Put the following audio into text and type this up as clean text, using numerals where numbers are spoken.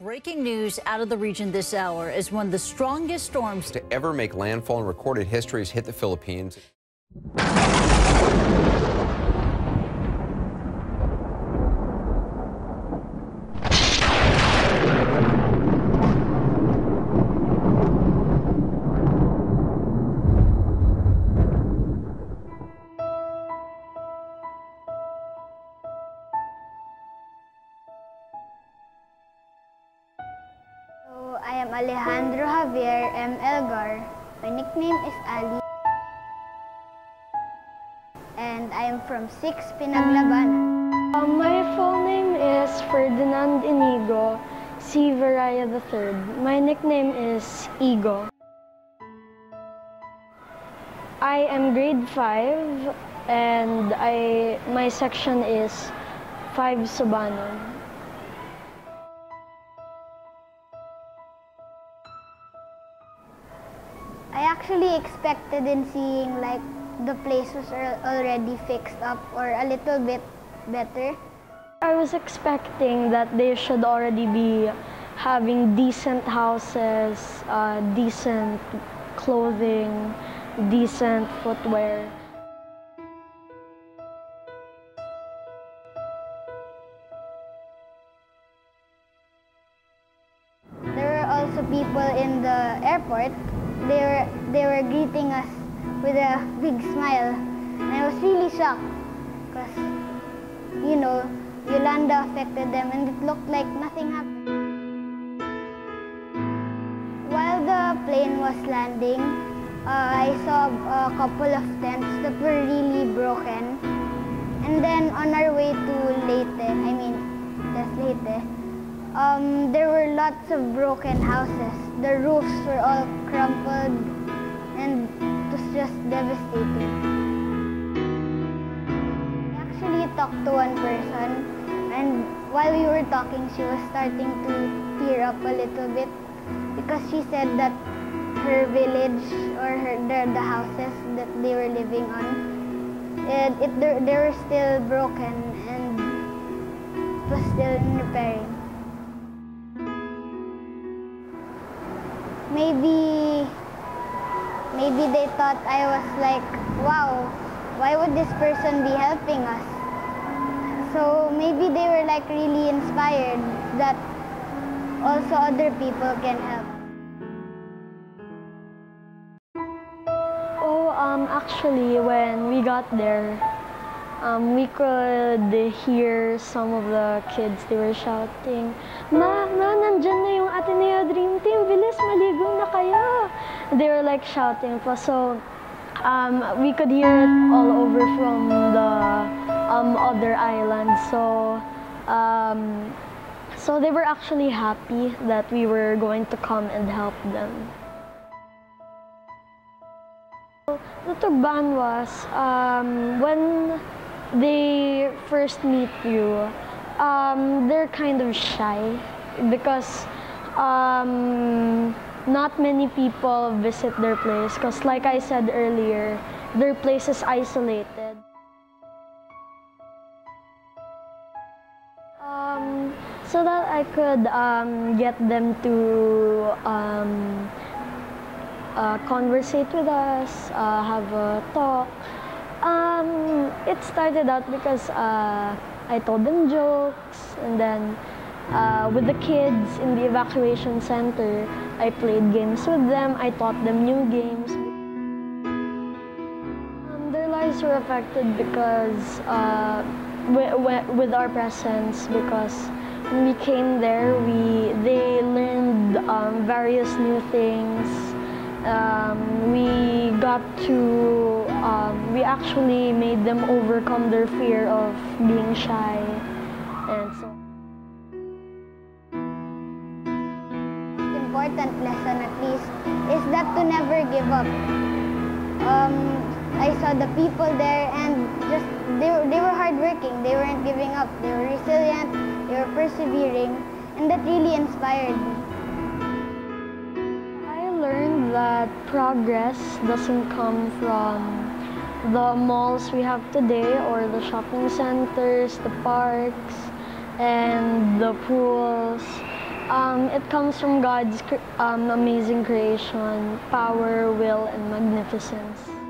Breaking news out of the region this hour as one of the strongest storms to ever make landfall in recorded history has hit the Philippines. I am Alejandro Javier M. Elgar. My nickname is Ali. And I am from 6 Pinaglabanan. My full name is Ferdinand Inigo C. Varaya III. My nickname is Igo. I am grade 5 and my section is 5 Subanon. I actually expected in seeing like the place was already fixed up or a little bit better. I was expecting that they should already be having decent houses, decent clothing, decent footwear. There were also people in the airport. They were greeting us with a big smile. And I was really shocked because, you know, Yolanda affected them and it looked like nothing happened. While the plane was landing, I saw a couple of tents that were really broken. And then on our way to Leyte, there were lots of broken houses. The roofs were all crumpled and it was just devastating. I actually talked to one person, and while we were talking, she was starting to tear up a little bit because she said that her village or the houses that they were living on, they were still broken and it was still in repairing. Maybe they thought I was like, wow, why would this person be helping us? So maybe they were like really inspired that also other people can help. Actually, when we got there, we could hear some of the kids, they were shouting, Ma, nandyan na yung Ateneo Dream Team, bilis, maligo na kayo. They were like shouting. So we could hear it all over from the other islands. So they were actually happy that we were going to come and help them. The tugban was when they first meet you, they're kind of shy because not many people visit their place because, like I said earlier, their place is isolated. So that I could get them to conversate with us, have a talk. It started out because I told them jokes, and then with the kids in the evacuation center, I played games with them. I taught them new games. Their lives were affected because with our presence, because when we came there, they learned various new things. We actually made them overcome their fear of being shy, and so. The important lesson, at least, is that to never give up. I saw the people there, and just they were hardworking. They weren't giving up. They were resilient. They were persevering, and that really inspired me. That progress doesn't come from the malls we have today or the shopping centers, the parks, and the pools. It comes from God's amazing creation, power, will, and magnificence.